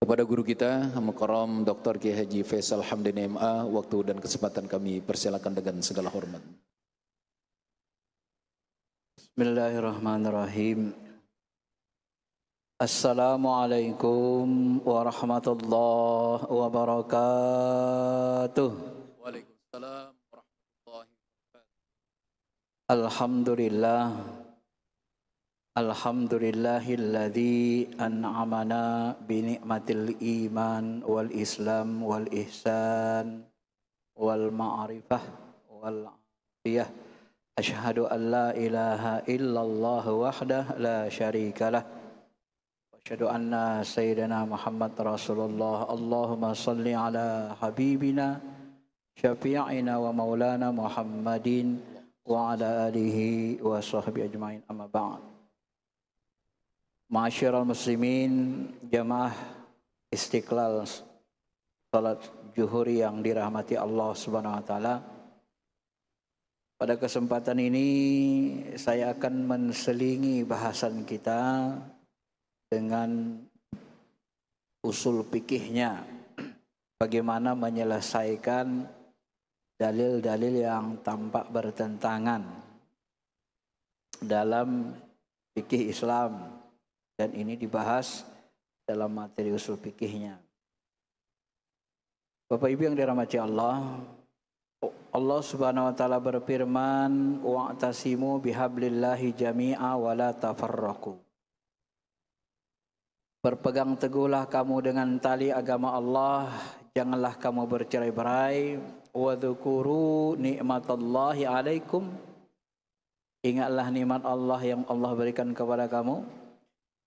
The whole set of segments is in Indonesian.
Kepada guru kita, Mukarram Dr. Kiai Haji Faisal Hamdan MA, waktu dan kesempatan kami persilakan dengan segala hormat. Bismillahirrahmanirrahim. Assalamualaikum warahmatullahi wabarakatuh. Waalaikumsalam warahmatullahi wabarakatuh. Alhamdulillah. Alhamdulillahilladzi an'amana bi ni'matil iman wal islam wal ihsan wal ma'rifah wal afiyah. Asyhadu an la ilaha illallah wahdah la syarikalah. Wa asyhadu anna sayyidina Muhammad Rasulullah. Allahumma salli ala habibina syafi'ina wa maulana Muhammadin wa ala alihi wa sahbihi ajma'in, amma ba'd. Ma'asyiral muslimin, jamaah Istiqlal salat zuhur yang dirahmati Allah Subhanahu wa taala. Pada kesempatan ini saya akan menselingi bahasan kita dengan usul fikihnya. Bagaimana menyelesaikan dalil-dalil yang tampak bertentangan dalam fikih Islam. Dan ini dibahas dalam materi usul fikihnya. Bapak Ibu yang dirahmati Allah, Allah Subhanahu wa taala berfirman, "Wa'tasimu bihablillahi jami'a wa la tafarraqu." Berpegang teguhlah kamu dengan tali agama Allah, janganlah kamu bercerai-berai. Wa dzukuru ni'matallahi 'alaikum. Ingatlah nikmat Allah yang Allah berikan kepada kamu.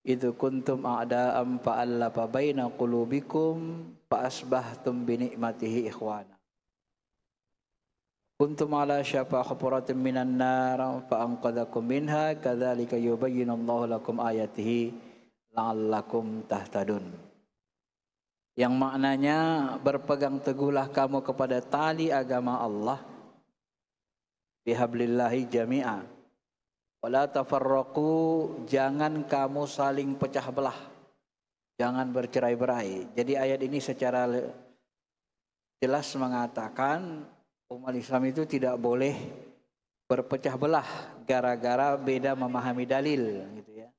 Idzu kuntum a'da'am fa'alafa baina qulubikum fa asbahtum bi ni'matihi ikhwana. Kuntum ala syafa hufratin minan nar fa anqadhakum minha kadzalika yubayyinullahu lakum ayatihi la'allakum tahtadun. Yang maknanya berpegang teguhlah kamu kepada tali agama Allah bihablillahi jami'a. Wala tafarraqu, jangan kamu saling pecah belah. Jangan bercerai-berai. Jadi ayat ini secara jelas mengatakan umat Islam itu tidak boleh berpecah belah gara-gara beda memahami dalil, gitu ya.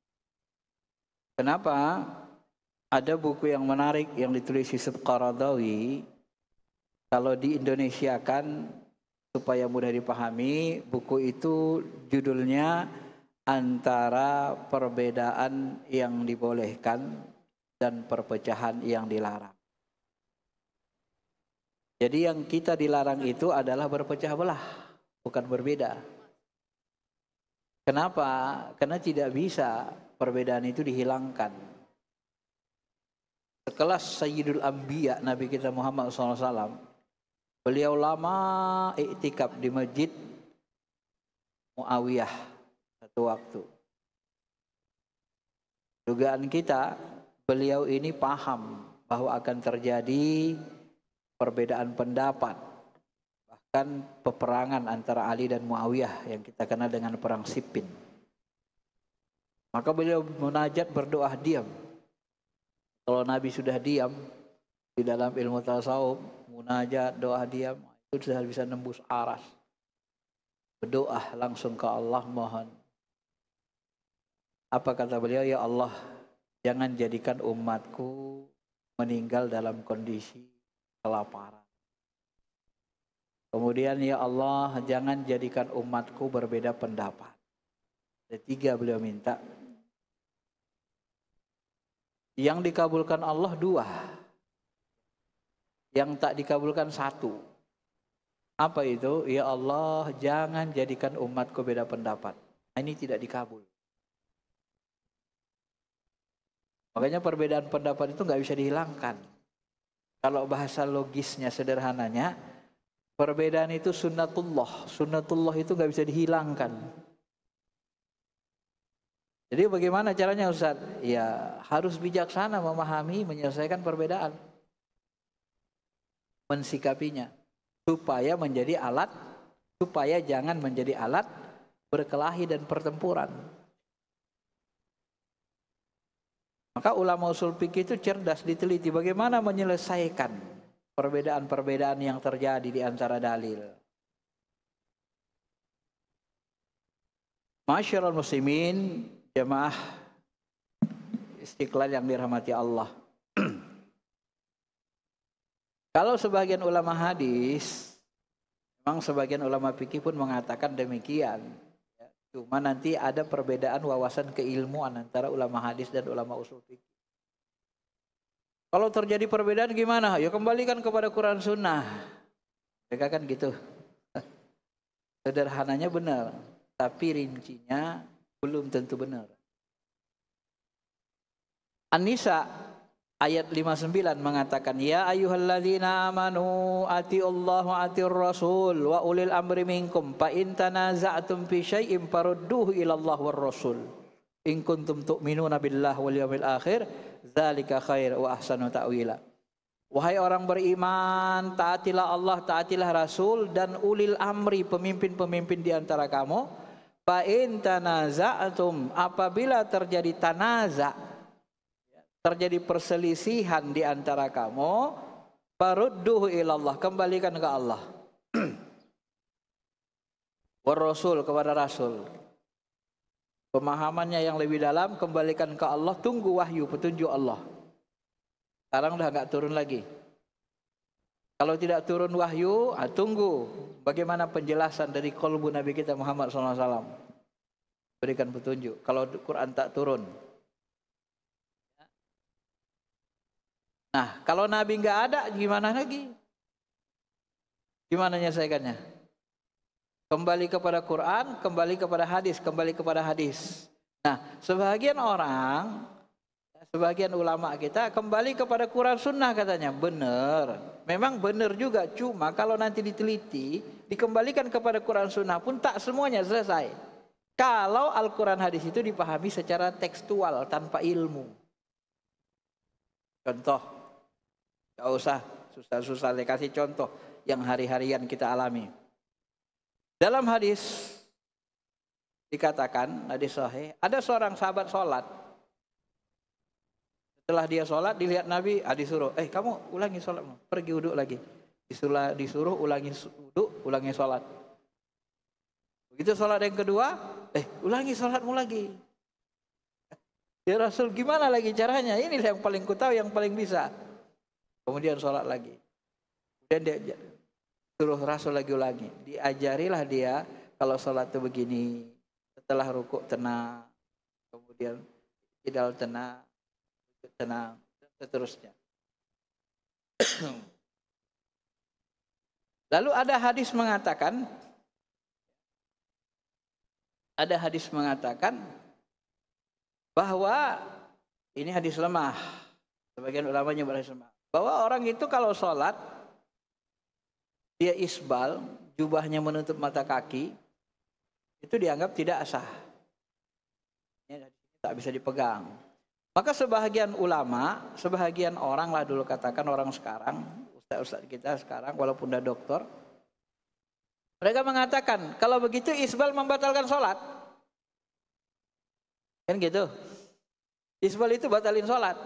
Kenapa? Ada buku yang menarik yang ditulis Yusuf Qaradawi. Kalau di Indonesia kan supaya mudah dipahami, buku itu judulnya Antara Perbedaan yang Dibolehkan dan Perpecahan yang Dilarang. Jadi yang kita dilarang itu adalah berpecah belah, bukan berbeda. Kenapa? Karena tidak bisa perbedaan itu dihilangkan. Sekelas Sayyidul Anbiya, Nabi kita Muhammad SAW, beliau lama iktikaf di masjid Muawiyah satu waktu. Dugaan kita, beliau ini paham bahwa akan terjadi perbedaan pendapat, bahkan peperangan antara Ali dan Muawiyah yang kita kenal dengan perang Siffin. Maka beliau munajat berdoa diam. Kalau Nabi sudah diam di dalam ilmu tasawuf, munajat, doa diam, itu sudah bisa nembus aras. Berdoa langsung ke Allah, mohon. Apa kata beliau? Ya Allah, jangan jadikan umatku meninggal dalam kondisi kelaparan. Kemudian ya Allah, jangan jadikan umatku berbeda pendapat. Ada 3 beliau minta. Yang dikabulkan Allah 2. Yang tak dikabulkan 1. Apa itu? Ya Allah, jangan jadikan umatku beda pendapat. Ini tidak dikabul. Makanya perbedaan pendapat itu nggak bisa dihilangkan. Kalau bahasa logisnya sederhananya, perbedaan itu sunnatullah. Sunnatullah itu nggak bisa dihilangkan. Jadi bagaimana caranya Ustaz? Ya harus bijaksana memahami, menyelesaikan perbedaan. Mensikapinya supaya menjadi alat, supaya jangan menjadi alat berkelahi dan pertempuran. Maka ulama usul fikih itu cerdas, diteliti bagaimana menyelesaikan perbedaan-perbedaan yang terjadi di antara dalil. Masyarul muslimin, jamaah Istiqlal yang dirahmati Allah. Kalau sebagian ulama hadis, memang sebagian ulama fikih pun mengatakan demikian. Cuma nanti ada perbedaan wawasan keilmuan antara ulama hadis dan ulama usul fikih. Kalau terjadi perbedaan gimana? Ya kembalikan kepada Quran Sunnah. Mereka kan gitu. Sederhananya benar, tapi rincinya belum tentu benar. An-Nisa ayat 59 mengatakan, ya ayyuhalladzina amanu atiullaha wa atiur rasul wa ulil amri minkum fa in tanaza'tum fi syai'in farudduhu ila Allah war rasul in kuntum tu'minuna billahi wal yawmil akhir dzalika khair wa ahsanu ta'wila. Wahai orang beriman, taatilah Allah, taatilah Rasul dan ulil amri, pemimpin-pemimpin di antara kamu. Fa in tanaza'tum, apabila terjadi tanaza', terjadi perselisihan di antara kamu, farudduhu ilallah, kembalikan ke Allah. War rasul, kepada Rasul. Pemahamannya yang lebih dalam, kembalikan ke Allah, tunggu wahyu, petunjuk Allah. Sekarang udah enggak turun lagi. Kalau tidak turun wahyu, tunggu bagaimana penjelasan dari qalbu Nabi kita Muhammad SAW. Berikan petunjuk. Kalau Quran tak turun. Nah, kalau Nabi nggak ada, gimana lagi? Gimana menyelesaikannya? Kembali kepada Quran, kembali kepada hadis, kembali kepada hadis. Nah, sebagian orang, sebagian ulama kita kembali kepada Quran Sunnah katanya. Benar, memang benar juga. Cuma kalau nanti diteliti, dikembalikan kepada Quran Sunnah pun tak semuanya selesai. Kalau Al-Quran hadis itu dipahami secara tekstual, tanpa ilmu. Contoh. Gak usah susah-susah, kasih contoh yang hari-harian kita alami. Dalam hadis dikatakan, hadis sahih, ada seorang sahabat sholat. Setelah dia sholat, dilihat Nabi, disuruh, kamu ulangi sholatmu, pergi wudhu lagi. Disuruh ulangi wudhu, ulangi sholat. Begitu sholat yang kedua, ulangi sholatmu lagi. Ya Rasul, gimana lagi caranya? Ini yang paling ku tahu, yang paling bisa. Kemudian sholat lagi. Kemudian dia suruh Rasul lagi ulangi. Diajarilah dia kalau sholat itu begini. Setelah rukuk tenang. Kemudian idal tenang. Tenang. Dan seterusnya. Lalu ada hadis mengatakan. Bahwa ini hadis lemah. Sebagian ulamanya berhadis lemah. Bahwa orang itu kalau sholat, dia isbal, jubahnya menutup mata kaki, itu dianggap tidak sah. Tak bisa dipegang. Maka sebahagian ulama, sebahagian orang lah dulu katakan orang sekarang, ustaz-ustaz kita sekarang walaupun udah doktor, mereka mengatakan kalau begitu isbal membatalkan sholat. Kan gitu. Isbal itu batalin sholat.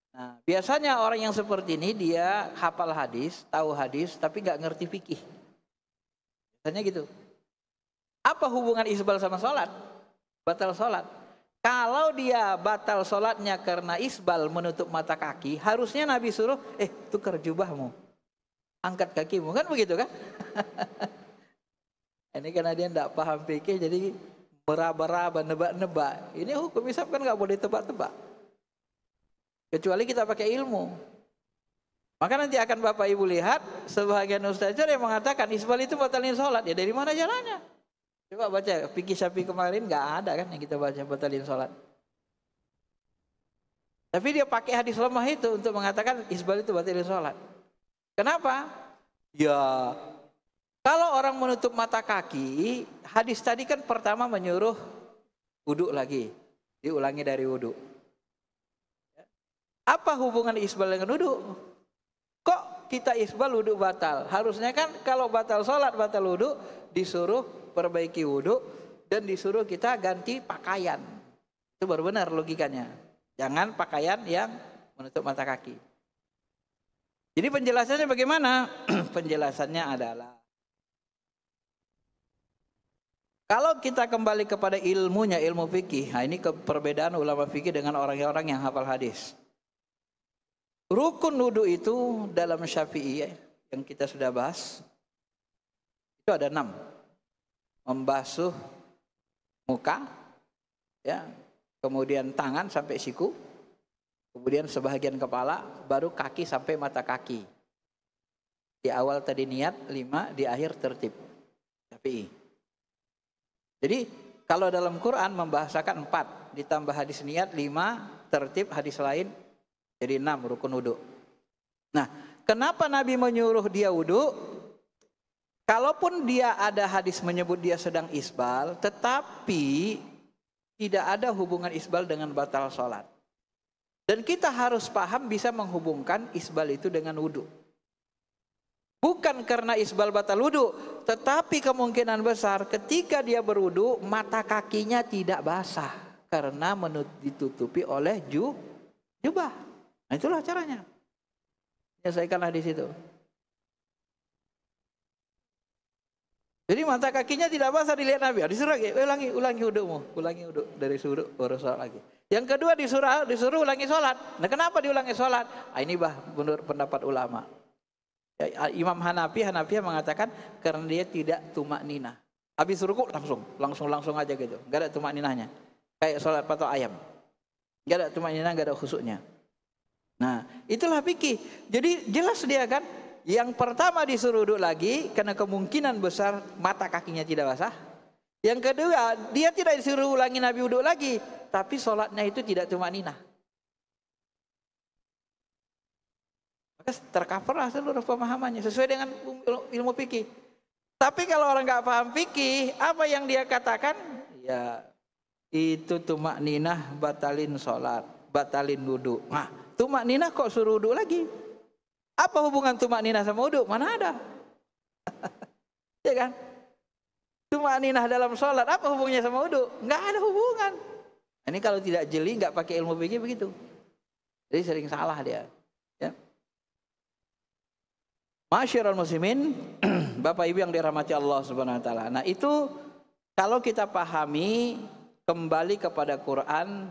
Nah, biasanya orang yang seperti ini dia hafal hadis, tahu hadis, tapi nggak ngerti fikih. Biasanya gitu. Apa hubungan isbal sama sholat? Batal sholat. Kalau dia batal sholatnya karena isbal menutup mata kaki, harusnya Nabi suruh, tukar jubahmu, angkat kakimu, kan begitu kan? Ini karena dia nggak paham fikih, jadi meraba-raba, nebak-nebak. Ini hukum hisab kan nggak boleh tebak-tebak. Kecuali kita pakai ilmu. Maka nanti akan Bapak Ibu lihat sebagian ustaz yang mengatakan isbal itu batalin sholat. Ya dari mana jalannya? Coba baca fikih Syafi'i kemarin, nggak ada kan yang kita baca batalin sholat. Tapi dia pakai hadis lemah itu untuk mengatakan isbal itu batalin sholat. Kenapa? Ya kalau orang menutup mata kaki, hadis tadi kan pertama menyuruh wudhu lagi, diulangi dari wudhu. Apa hubungan isbal dengan wudhu? Kok kita isbal wudhu batal? Harusnya kan kalau batal sholat, batal wudhu, disuruh perbaiki wudhu dan disuruh kita ganti pakaian. Itu baru benar logikanya. Jangan pakaian yang menutup mata kaki. Jadi penjelasannya bagaimana? Penjelasannya adalah kalau kita kembali kepada ilmunya, ilmu fikih. Nah, ini perbedaan ulama fikih dengan orang-orang yang hafal hadis. Rukun wudu itu dalam Syafi'i yang kita sudah bahas itu ada 6. Membasuh muka, ya, kemudian tangan sampai siku, kemudian sebahagian kepala, baru kaki sampai mata kaki. Di awal tadi niat 5, di akhir tertib. Syafi'i. Jadi kalau dalam Quran membahasakan 4, ditambah hadis niat 5, tertib hadis lain jadi 6 rukun wudu. Nah, kenapa Nabi menyuruh dia wudu? Kalaupun dia ada hadis menyebut dia sedang isbal, tetapi tidak ada hubungan isbal dengan batal sholat. Dan kita harus paham bisa menghubungkan isbal itu dengan wudu. Bukan karena isbal batal wudu, tetapi kemungkinan besar ketika dia berwudu mata kakinya tidak basah karena ditutupi oleh jubah. Nah, itulah caranya. Menyelesaikanlah di situ. Jadi mata kakinya tidak basah dilihat Nabi. Disuruh lagi, ulangi wudumu, ulangi wudu dari wudu baru sholat lagi. Yang kedua disuruh ulangi sholat. Nah, kenapa diulangi sholat? Nah, ini menurut pendapat ulama. Imam Hanafi mengatakan karena dia tidak tumak ninah. Habis ruku langsung aja gitu. Enggak ada tumak ninahnya. Kayak sholat patok ayam. Enggak ada tumak ninah, enggak ada khusyuknya. Nah, itulah fikih. Jadi jelas dia kan, yang pertama disuruh duduk lagi karena kemungkinan besar mata kakinya tidak basah. Yang kedua, dia tidak disuruh ulangi Nabi duduk lagi, tapi sholatnya itu tidak tumak ninah. Tercoverlah seluruh pemahamannya sesuai dengan ilmu fikih. Tapi kalau orang nggak paham fikih, apa yang dia katakan? Ya itu tumak ninah batalin sholat, batalin wudu. Nah, tumak ninah kok suruh wudu lagi? Apa hubungan tumak ninah sama wudu? Mana ada? Ya kan? Tumak ninah dalam sholat, apa hubungannya sama wudu? Nggak ada hubungan. Ini kalau tidak jeli, nggak pakai ilmu fikih begitu. Jadi sering salah dia. Ya. Masyarul muslimin, Bapak Ibu yang dirahmati Allah Subhanahu wa taala. Nah, itu kalau kita pahami kembali kepada Quran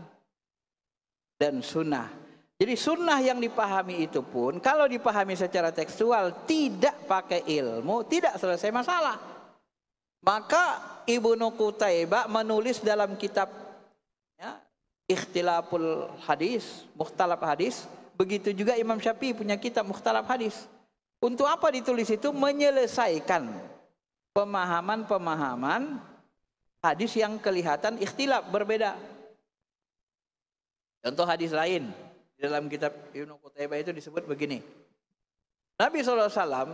dan sunnah. Jadi sunnah yang dipahami itu pun kalau dipahami secara tekstual tidak pakai ilmu tidak selesai masalah. Maka Ibnu Qutaibah menulis dalam kitab ya, Ikhtilaful Hadis, Mukhtalaf Hadis. Begitu juga Imam Syafi'i punya kitab Mukhtalaf Hadis. Untuk apa ditulis itu? Menyelesaikan pemahaman-pemahaman hadis yang kelihatan ikhtilaf, berbeda. Contoh hadis lain di dalam kitab Ibnu Qutaibah itu disebut begini. Nabi SAW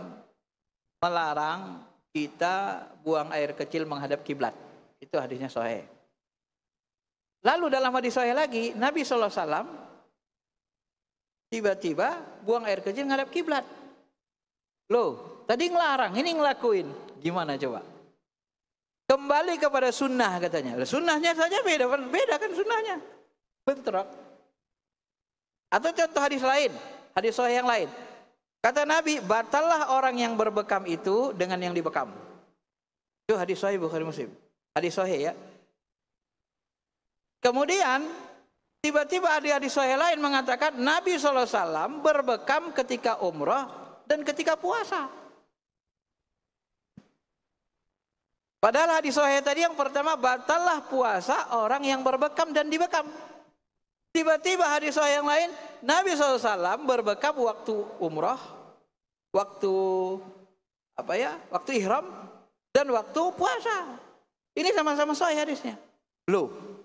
melarang kita buang air kecil menghadap kiblat. Itu hadisnya sahih. Lalu dalam hadis sahih lagi, Nabi SAW tiba-tiba buang air kecil menghadap kiblat. Loh, tadi ngelarang, ini ngelakuin. Gimana coba? Kembali kepada sunnah katanya. Sunnahnya saja beda kan sunnahnya. Bentrok. Atau contoh hadis lain, hadis sahih yang lain. Kata Nabi, batallah orang yang berbekam itu dengan yang dibekam. Itu hadis sahih Bukhari Muslim. Hadis sahih ya. Kemudian tiba-tiba ada hadis sahih lain mengatakan Nabi SAW berbekam ketika umrah dan ketika puasa. Padahal hadis sahih tadi yang pertama batallah puasa orang yang berbekam dan dibekam. Tiba-tiba hadis sahih yang lain Nabi SAW berbekam waktu umrah, waktu waktu ihram dan waktu puasa. Ini sama-sama sahih hadisnya. Loh.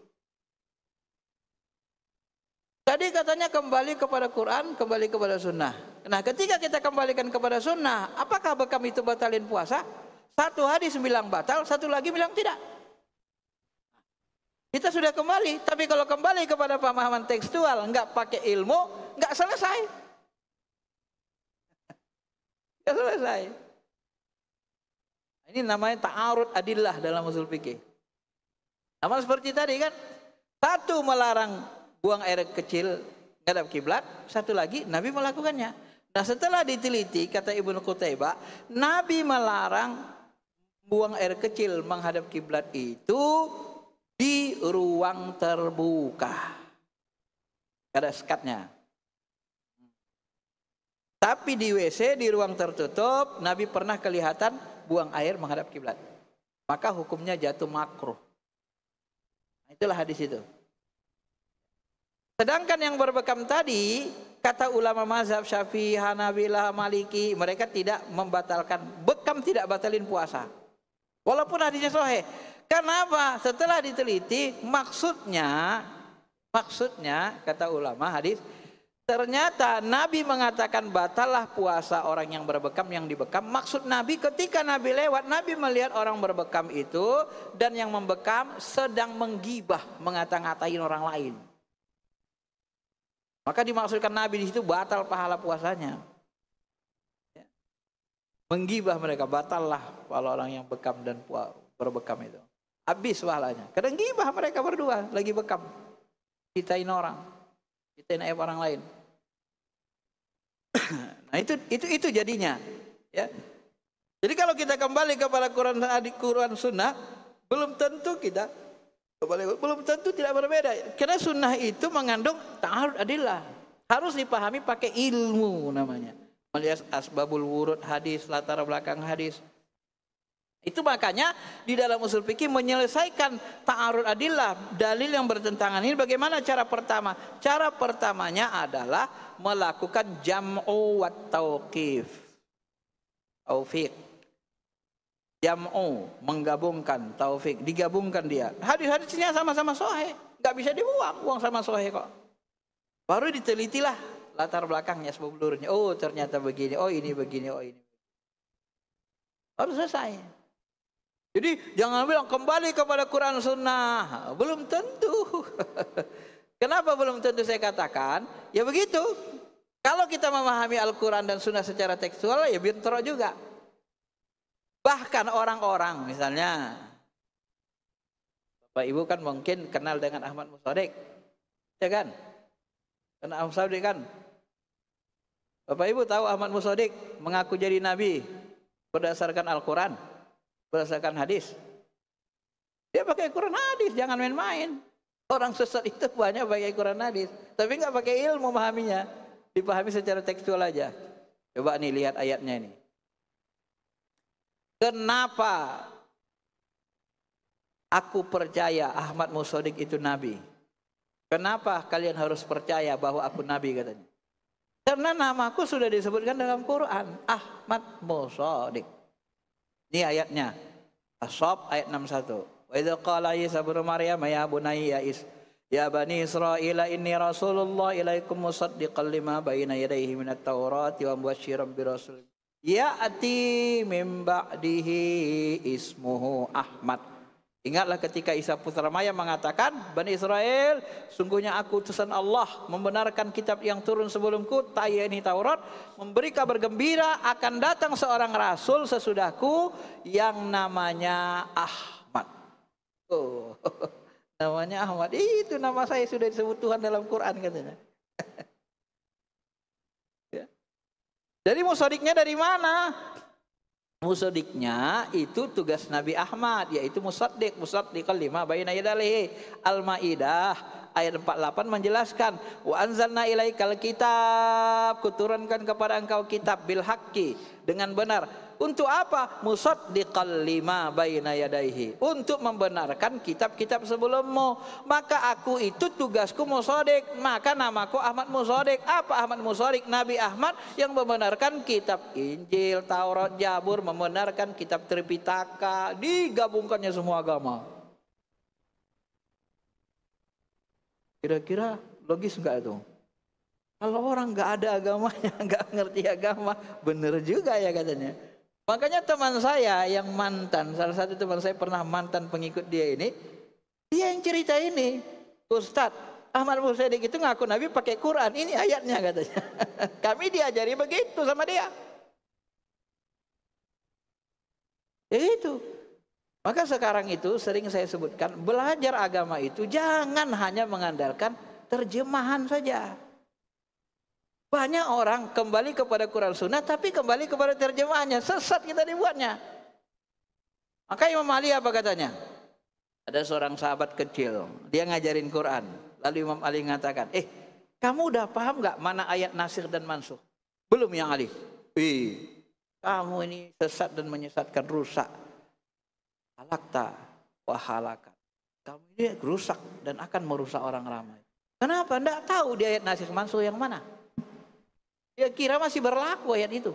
Tadi katanya kembali kepada Quran, kembali kepada sunnah. Nah, ketika kita kembalikan kepada sunnah, apakah bekam itu batalin puasa? Satu hadis bilang batal, satu lagi bilang tidak. Kita sudah kembali, tapi kalau kembali kepada pemahaman tekstual, enggak pakai ilmu, enggak selesai. Enggak selesai. Ini namanya ta'arud adillah dalam usul fikih. Sama seperti tadi kan, satu melarang buang air kecil menghadap kiblat, satu lagi Nabi melakukannya. Nah setelah diteliti, kata Ibnu Qutaibah, Nabi melarang buang air kecil menghadap kiblat itu di ruang terbuka. Ada sekatnya. Tapi di WC, di ruang tertutup, Nabi pernah kelihatan buang air menghadap kiblat. Maka hukumnya jatuh makruh. Itulah hadis itu. Sedangkan yang berbekam tadi, kata ulama mazhab Syafi'i, Hanabilah, Maliki, mereka tidak membatalkan. Bekam tidak batalin puasa. Walaupun hadisnya sahih. Kenapa? Setelah diteliti, maksudnya kata ulama hadis, ternyata Nabi mengatakan batallah puasa orang yang berbekam, yang dibekam. Maksud Nabi ketika Nabi lewat, Nabi melihat orang berbekam itu dan yang membekam sedang menggibah, mengata-ngatain orang lain. Maka dimaksudkan Nabi di situ batal pahala puasanya. Ya. Menggibah mereka, batallah kalau orang yang bekam dan berbekam itu. Habis pahalanya. Kadang gibah mereka berdua lagi bekam. Citain orang, citain aib orang lain. Nah itu jadinya. Ya. Jadi kalau kita kembali kepada Quran Sunnah, belum tentu tidak berbeda. Karena sunnah itu mengandung ta'arud adillah. Harus dipahami pakai ilmu namanya. Melihat asbabul wurud hadis, latar belakang hadis. Itu makanya di dalam usul fikih menyelesaikan ta'arud adillah, dalil yang bertentangan ini bagaimana cara pertama? Cara pertamanya adalah melakukan jam'u wat tauqif. Taufiq. Jam'u, menggabungkan, taufik, digabungkan dia. Hadis-hadisnya sama-sama sahih, nggak bisa dibuang sama sahih kok. Baru ditelitilah latar belakangnya, sebab belurnya. Oh ternyata begini, oh ini begini, oh ini. Harus selesai. Jadi jangan bilang kembali kepada Quran Sunnah, belum tentu. Kenapa belum tentu saya katakan? Ya begitu. Kalau kita memahami Al-Quran dan Sunnah secara tekstual, ya bintroh juga. Bahkan orang-orang misalnya Bapak Ibu kan mungkin kenal dengan Ahmad Mustadiq, ya kan? Karena Ahmad Mustadiq kan, Bapak Ibu tahu Ahmad Mustadiq mengaku jadi nabi berdasarkan Al-Quran, berdasarkan hadis. Dia pakai Quran hadis, jangan main-main. Orang sesat itu banyak pakai Quran hadis, tapi nggak pakai ilmu memahaminya, dipahami secara tekstual aja. Coba nih lihat ayatnya ini. Kenapa aku percaya Ahmad Mustadiq itu nabi? Kenapa kalian harus percaya bahwa aku nabi katanya? Karena namaku sudah disebutkan dalam Quran, Ahmad Mustadiq. Ini ayatnya. As-Saff ayat 61. Wa idza qala Isa ibnu Maryam ya bunayya ya bani Israil inni rasulullah ilaikum musaddiqan lima baina yadayhi minat taurati wa mubasysyiran bi rasul ya'ti min ba'dihi ismuhu Ahmad. Ingatlah ketika Isa putra Maryam mengatakan, Bani Israel, sungguhnya aku utusan Allah, membenarkan kitab yang turun sebelumku, yakni Taurat, memberi kabar gembira akan datang seorang rasul sesudahku yang namanya Ahmad. Oh, namanya Ahmad. Itu nama saya sudah disebut Tuhan dalam Quran katanya. Jadi Mustadiqnya dari mana? Mustadiqnya itu tugas Nabi Ahmad, yaitu musaddiqan lima baina yadayhi. Al-Maidah ayat 48 menjelaskan, wa anzalna ilaikal kitab, kuturunkan kepada engkau kitab bil haqqi, dengan benar. Untuk apa? Musaddiqan lima baina yadayhi, untuk membenarkan kitab-kitab sebelummu. Maka aku itu tugasku Mustadiq, maka namaku Ahmad Mustadiq. Apa Ahmad Mustadiq? Nabi Ahmad yang membenarkan kitab Injil, Taurat, Zabur, membenarkan kitab Tripitaka, digabungkannya semua agama. Kira-kira logis enggak itu? Kalau orang nggak ada agamanya, nggak ngerti agama, bener juga ya katanya. Makanya teman saya yang mantan, salah satu teman saya pernah mantan pengikut dia ini, dia yang cerita ini, Ustadz Ahmad Mustadiq itu ngaku Nabi pakai Quran, ini ayatnya katanya. Kami diajari begitu sama dia. Ya itu. Maka sekarang itu sering saya sebutkan, belajar agama itu jangan hanya mengandalkan terjemahan saja. Banyak orang kembali kepada Quran Sunnah tapi kembali kepada terjemahannya. Sesat kita dibuatnya. Maka Imam Ali apa katanya? Ada seorang sahabat kecil, dia ngajarin Quran. Lalu Imam Ali mengatakan, kamu udah paham nggak mana ayat nasikh dan mansukh? Belum ya Ali? Kamu ini sesat dan menyesatkan, rusak. Halakta wa halakat. Kamu ini rusak dan akan merusak orang ramai. Kenapa? Nggak tahu di ayat nasikh mansukh yang mana. Dia kira masih berlaku ayat itu.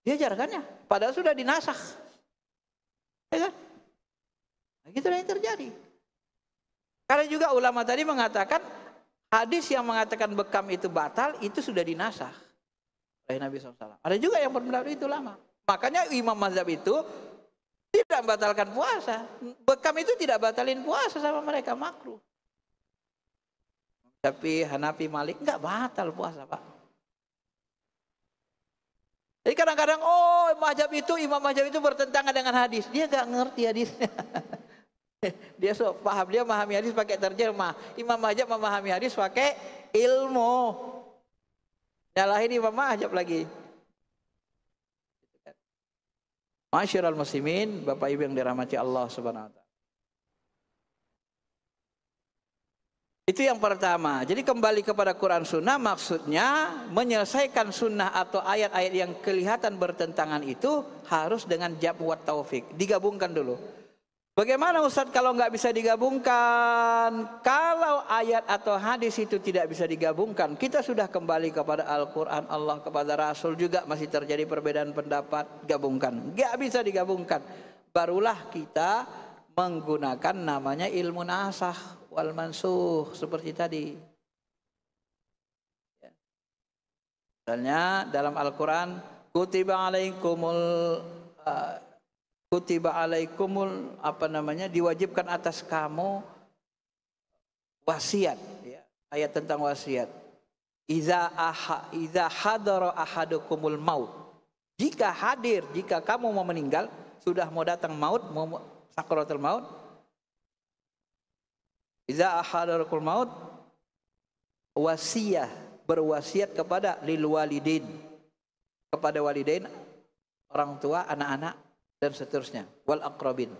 Dia jarkannya, padahal sudah dinasakh. Ya kan? Nah, gitu yang terjadi. Karena juga ulama tadi mengatakan hadis yang mengatakan bekam itu batal itu sudah dinasakh oleh Nabi SAW. Ada juga yang berpendapat itu lama. Makanya imam mazhab itu tidak membatalkan puasa. Bekam itu tidak batalin puasa sama mereka, makruh. Tapi Hanafi, Malik enggak batal puasa, Pak. Jadi kadang-kadang imam mazhab itu bertentangan dengan hadis. Dia enggak ngerti hadisnya. Dia paham, dia memahami hadis pakai terjemah. Imam mazhab memahami hadis pakai ilmu. Nyalahin imam mazhab lagi. Masyiral muslimin, Bapak Ibu yang dirahmati Allah Subhanahu wa taala. Itu yang pertama. Jadi kembali kepada Quran Sunnah maksudnya menyelesaikan sunnah atau ayat-ayat yang kelihatan bertentangan itu harus dengan jam' wa taufik. Digabungkan dulu. Bagaimana Ustaz kalau nggak bisa digabungkan? Kalau ayat atau hadis itu tidak bisa digabungkan, kita sudah kembali kepada Al-Quran, Allah, kepada Rasul juga masih terjadi perbedaan pendapat, gabungkan. Nggak bisa digabungkan. Barulah kita menggunakan namanya ilmu nasakh wal mansukh seperti tadi. Misalnya dalam Al-Quran, kutiba alaikumul diwajibkan atas kamu wasiat, ya, ayat tentang wasiat. Iza hadara ahadukumul maut. Jika kamu mau meninggal, sudah mau datang maut, mau sakaratul maut. Iza hadarakumul maut, wasiyah, berwasiat kepada lil walidin, kepada walidain, orang tua, anak-anak dan seterusnya, wal aqrabin.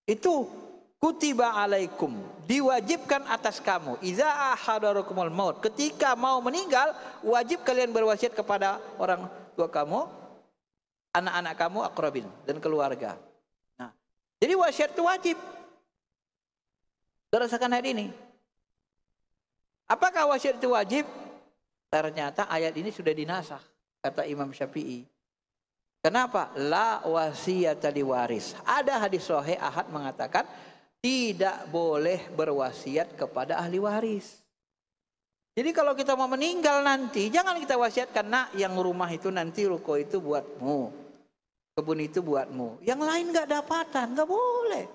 Itu kutiba alaikum, diwajibkan atas kamu. Iza ahadarakumul maut, ketika mau meninggal wajib kalian berwasiat kepada orang tua kamu, anak-anak kamu, aqrabin dan keluarga. Nah, jadi wasiat itu wajib. Berdasarkan ayat ini. Apakah wasiat itu wajib? Ternyata ayat ini sudah dinasakh kata Imam Syafi'i. Kenapa? La wasiyata liwaris. Ada hadis sahih ahad mengatakan tidak boleh berwasiat kepada ahli waris. Jadi kalau kita mau meninggal nanti, jangan kita wasiatkan, nak, yang rumah itu nanti ruko itu buatmu, kebun itu buatmu. Yang lain nggak dapatan, nggak boleh.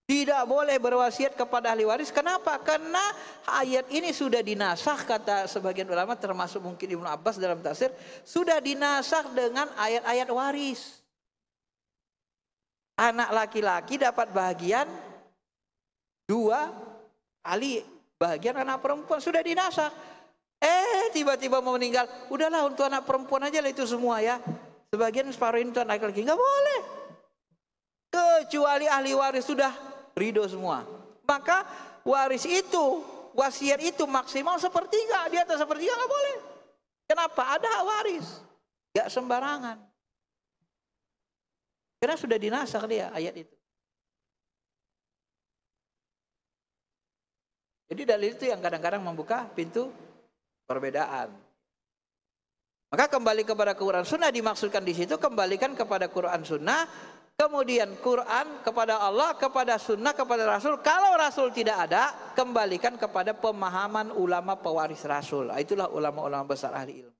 Tidak boleh berwasiat kepada ahli waris. Kenapa? Karena ayat ini sudah dinasakh, kata sebagian ulama termasuk mungkin Ibnu Abbas dalam tafsir, sudah dinasakh dengan ayat-ayat waris. Anak laki-laki dapat bagian 2 kali bagian anak perempuan, sudah dinasakh. Tiba-tiba mau meninggal, udahlah untuk anak perempuan aja lah itu semua ya. Sebagian separuh itu anak laki-laki, nggak boleh. Kecuali ahli waris sudah ridho semua. Maka waris itu, wasiat itu maksimal sepertiga. Di atas sepertiga nggak boleh. Kenapa? Ada hak waris. Gak sembarangan. Karena sudah dinasakh dia ayat itu. Jadi dalil itu yang kadang-kadang membuka pintu perbedaan. Maka kembali kepada Quran Sunnah dimaksudkan di situ, kembalikan kepada Quran Sunnah. Kemudian Quran kepada Allah, kepada Sunnah, kepada Rasul. Kalau Rasul tidak ada, kembalikan kepada pemahaman ulama pewaris Rasul. Itulah ulama-ulama besar ahli ilmu.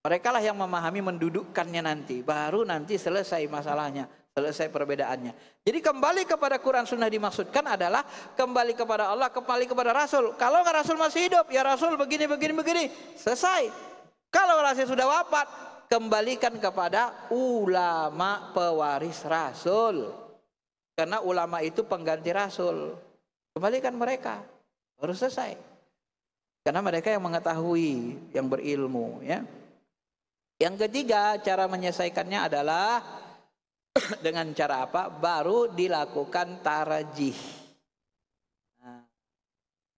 Mereka lah yang memahami, mendudukkannya nanti. Baru nanti selesai masalahnya, selesai perbedaannya. Jadi kembali kepada Quran Sunnah dimaksudkan adalah kembali kepada Allah, kembali kepada Rasul. Kalau nggak Rasul masih hidup, ya Rasul begini, selesai. Kalau Rasul sudah wafat, kembalikan kepada ulama pewaris Rasul. Karena ulama itu pengganti Rasul. Kembalikan mereka. baru selesai. Karena mereka yang mengetahui, yang berilmu, ya. Yang ketiga, cara menyelesaikannya adalah dengan cara apa? Baru dilakukan tarjih. Nah,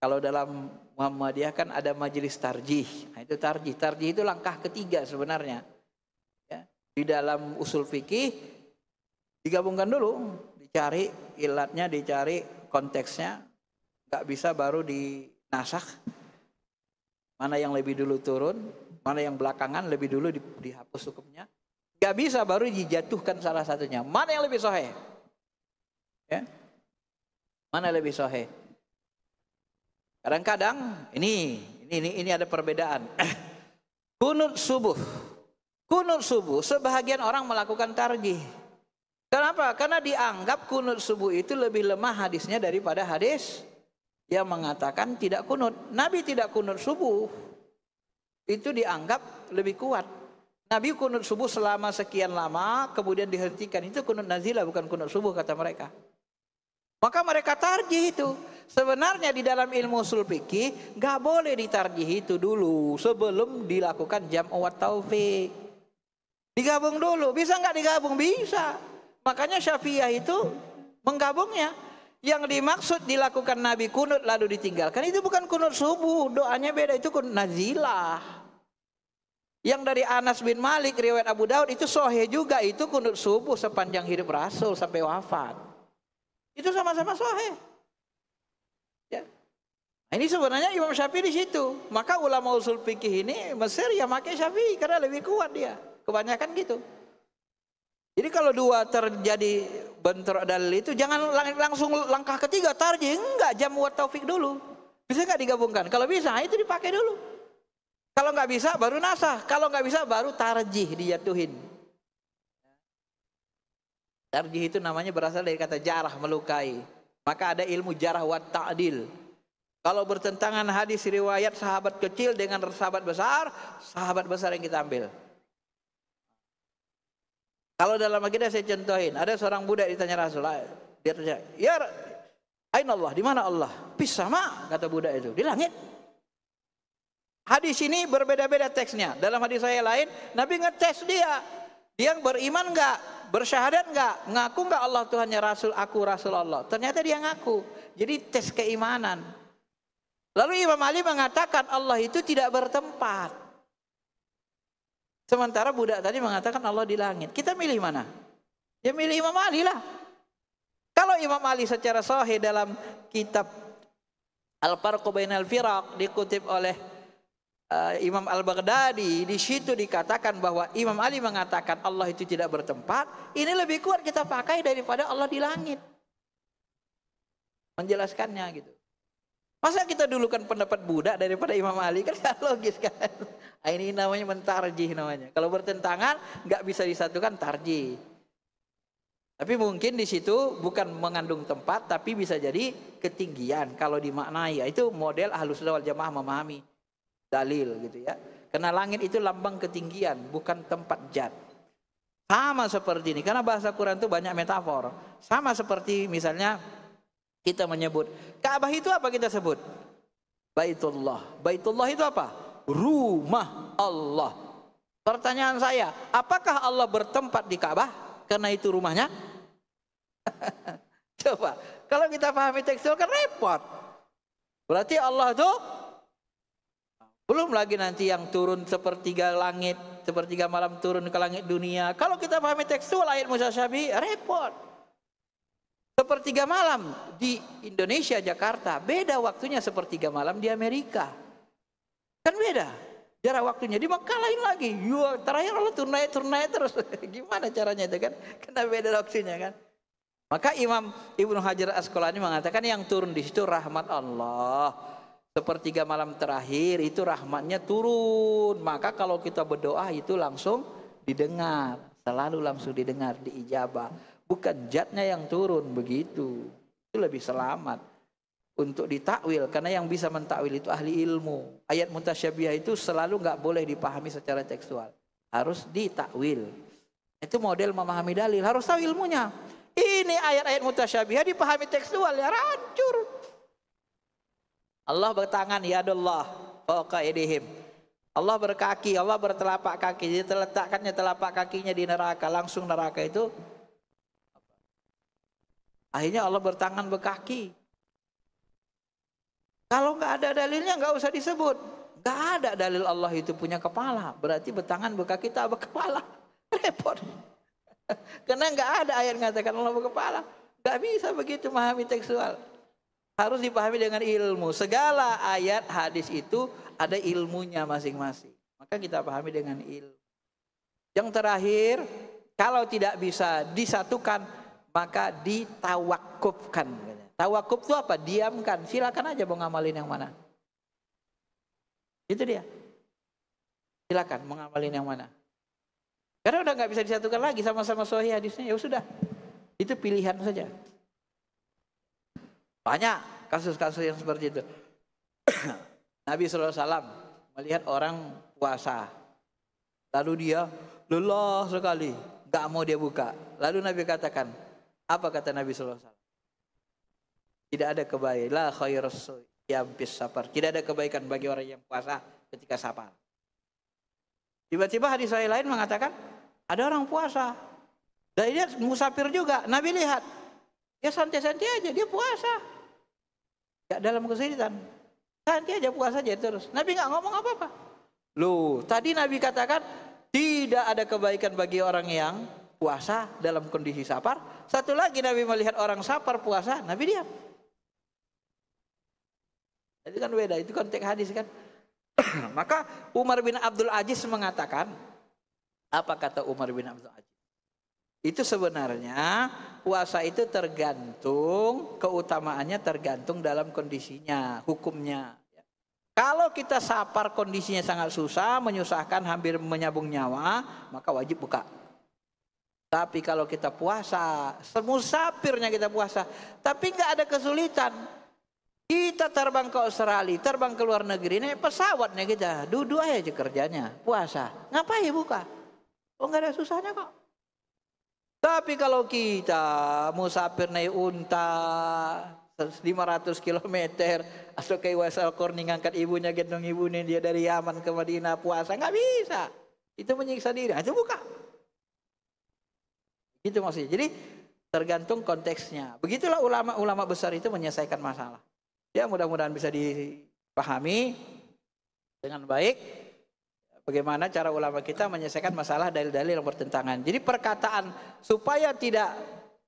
kalau dalam Muhammadiyah kan ada majelis tarjih. Nah, itu tarjih. Tarjih itu langkah ketiga sebenarnya. Ya. Di dalam usul fikih digabungkan dulu, dicari ilatnya, dicari konteksnya. Nggak bisa baru dinasakh. Mana yang lebih dulu turun, mana yang belakangan lebih dulu dihapus hukumnya. Nggak bisa baru dijatuhkan salah satunya. Mana yang lebih sahih? Ya. Mana lebih sahih? Kadang-kadang ini ada perbedaan. Kunut subuh. Kunut subuh sebahagian orang melakukan tarjih. Kenapa? Karena dianggap kunut subuh itu lebih lemah hadisnya daripada hadis yang mengatakan tidak kunut. Nabi tidak kunut subuh. Itu dianggap lebih kuat. Nabi kunut subuh selama sekian lama, kemudian dihentikan. Itu kunut nazilah, bukan kunut subuh kata mereka. Maka mereka tarjih itu. Sebenarnya di dalam ilmu usul fikih nggak boleh ditarjih itu dulu sebelum dilakukan jam'u wa taufik. Digabung dulu. Bisa nggak digabung? Bisa. Makanya Syafi'iyah itu menggabungnya. Yang dimaksud dilakukan Nabi kunut lalu ditinggalkan itu bukan kunut subuh, doanya beda, itu kunut nazilah. Yang dari Anas bin Malik riwayat Abu Daud itu sahih juga, itu kunut subuh sepanjang hidup Rasul sampai wafat. Itu sama-sama sahih. Ya. Nah, ini sebenarnya Imam Syafi'i di situ. Maka ulama usul fikih ini Mesir ya pakai Syafi'i karena lebih kuat dia. Kebanyakan gitu. Jadi kalau dua terjadi bentrok dalil itu jangan langsung langkah ketiga tarjih, enggak, jam'u wa taufik dulu. Bisa nggak digabungkan? Kalau bisa itu dipakai dulu. Kalau nggak bisa baru nasah, kalau nggak bisa baru tarjih dijatuhin. Tarjih itu namanya berasal dari kata jarah, melukai. Maka ada ilmu jarah wa ta'dil. Kalau bertentangan hadis riwayat sahabat kecil dengan sahabat besar yang kita ambil. Kalau dalam akidah saya contohin, ada seorang budak ditanya Rasul, dia tanya, ya aina Allah, di mana Allah? Fis sama, kata budak itu, di langit. Hadis ini berbeda-beda teksnya. Dalam hadis saya lain, Nabi ngetes dia beriman enggak, bersyahadat enggak, ngaku enggak Allah Tuhannya Rasul, aku Rasul Allah. Ternyata dia ngaku. Jadi tes keimanan. Lalu Imam Ali mengatakan Allah itu tidak bertempat. Sementara budak tadi mengatakan Allah di langit. Kita milih mana? Ya milih Imam Ali lah. Kalau Imam Ali secara sahih dalam kitab Al-Farqu Bainal Firaq dikutip oleh Imam Al-Baghdadi, di situ dikatakan bahwa Imam Ali mengatakan Allah itu tidak bertempat, ini lebih kuat kita pakai daripada Allah di langit. Menjelaskannya gitu. Masa kita dulukan pendapat budak daripada Imam Ali, kan gak logis kan? Ini namanya mentarjih namanya. Kalau bertentangan nggak bisa disatukan tarjih. Tapi mungkin di situ bukan mengandung tempat, tapi bisa jadi ketinggian kalau dimaknai. Itu model Ahlus Sunnah wal Jamaah memahami dalil gitu ya. Karena langit itu lambang ketinggian, bukan tempat zat. Sama seperti ini, karena bahasa Quran itu banyak metafor. Sama seperti misalnya kita menyebut Ka'bah itu apa kita sebut? Baitullah. Baitullah itu apa? Rumah Allah. Pertanyaan saya, apakah Allah bertempat di Ka'bah karena itu rumahnya? Coba, kalau kita pahami tekstual kan repot. Berarti Allah itu belum lagi nanti yang turun sepertiga langit, sepertiga malam turun ke langit dunia. Kalau kita pahami tekstual ayat mutasyabiih, repot. Sepertiga malam di Indonesia, Jakarta, beda waktunya sepertiga malam di Amerika. Kan beda jarak waktunya. Di Mekah lain lagi. Terakhir Allah turnaik terus. Gimana caranya itu kan? Karena beda waktunya kan. Maka Imam Ibnu Hajar Asqalani mengatakan yang turun di situ rahmat Allah. Sepertiga malam terakhir itu rahmatnya turun. Maka kalau kita berdoa itu langsung didengar. Selalu langsung didengar, diijabah. Bukan zatnya yang turun begitu. Itu lebih selamat untuk ditakwil, karena yang bisa mentakwil itu ahli ilmu. Ayat mutasyabiah itu selalu nggak boleh dipahami secara tekstual, harus ditakwil. Itu model memahami dalil, harus tahu ilmunya. Ini ayat-ayat mutasyabiah dipahami tekstual ya hancur. Allah bertangan, yadullah fawqa aydihim. Allah berkaki, Allah bertelapak kaki. Jadi terletakkannya telapak kakinya di neraka, langsung neraka itu. Akhirnya Allah bertangan berkaki. Kalau nggak ada dalilnya nggak usah disebut. Nggak ada dalil Allah itu punya kepala. Berarti bertangan berkaki tak berkepala. Repot. Karena nggak ada ayat mengatakan Allah berkepala. Nggak bisa begitu memahami tekstual. Harus dipahami dengan ilmu. Segala ayat hadis itu ada ilmunya masing-masing. Maka kita pahami dengan ilmu. Yang terakhir, kalau tidak bisa disatukan, maka ditawakufkan. Tawakuf itu apa? Diamkan. Silakan aja mau ngamalin yang mana. Itu dia. Silakan mau ngamalin yang mana. Karena udah nggak bisa disatukan lagi, sama-sama sahih hadisnya. Ya sudah. Itu pilihan saja. Banyak kasus-kasus yang seperti itu. Nabi SAW melihat orang puasa. Lalu dia lelah sekali. Gak mau dia buka. Lalu Nabi katakan. Apa kata Nabi SAW? Tidak ada kebaikan. La khairus yampis safar. Tidak ada kebaikan bagi orang yang puasa ketika safar. Tiba-tiba hadis lain mengatakan. Ada orang puasa. Dan dia musafir juga. Nabi lihat. Dia santai-santai aja. Dia puasa. Gak dalam kesulitan. Santai aja puasa aja terus. Nabi gak ngomong apa-apa. Loh, tadi Nabi katakan tidak ada kebaikan bagi orang yang puasa dalam kondisi safar. Satu lagi Nabi melihat orang safar puasa, Nabi diam. Itu kan beda, itu konteks hadis kan. Maka Umar bin Abdul Aziz mengatakan, apa kata Umar bin Abdul Aziz? Itu sebenarnya puasa itu tergantung, keutamaannya tergantung dalam kondisinya, hukumnya. Kalau kita safar kondisinya sangat susah, menyusahkan, hampir menyambung nyawa, maka wajib buka. Tapi kalau kita puasa, semusafirnya kita puasa, tapi nggak ada kesulitan. Kita terbang ke Australia, terbang ke luar negeri, naik pesawatnya kita, duduk aja kerjanya, puasa. Ngapain buka? Oh nggak ada susahnya kok. Tapi kalau kita musafir naik unta 500 km atau ke Wasal Korni ngangkat ibunya, gendong ibunya dia dari Yaman ke Madinah puasa, nggak bisa. Itu menyiksa diri. Itu buka. Itu maksudnya. Jadi tergantung konteksnya. Begitulah ulama-ulama besar itu menyelesaikan masalah. Ya mudah-mudahan bisa dipahami dengan baik. Bagaimana cara ulama kita menyelesaikan masalah dalil-dalil yang bertentangan. Jadi perkataan supaya tidak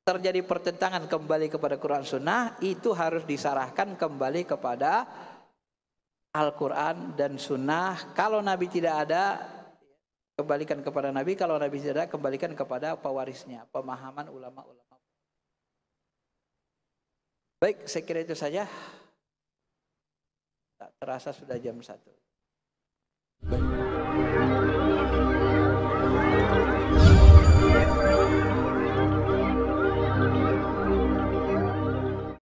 terjadi pertentangan kembali kepada Quran Sunnah itu harus disarahkan kembali kepada Al-Quran dan Sunnah. Kalau Nabi tidak ada, kembalikan kepada Nabi. Kalau Nabi tidak ada, kembalikan kepada pewarisnya, pemahaman ulama-ulama. Baik, saya kira itu saja. Tak terasa sudah jam 1.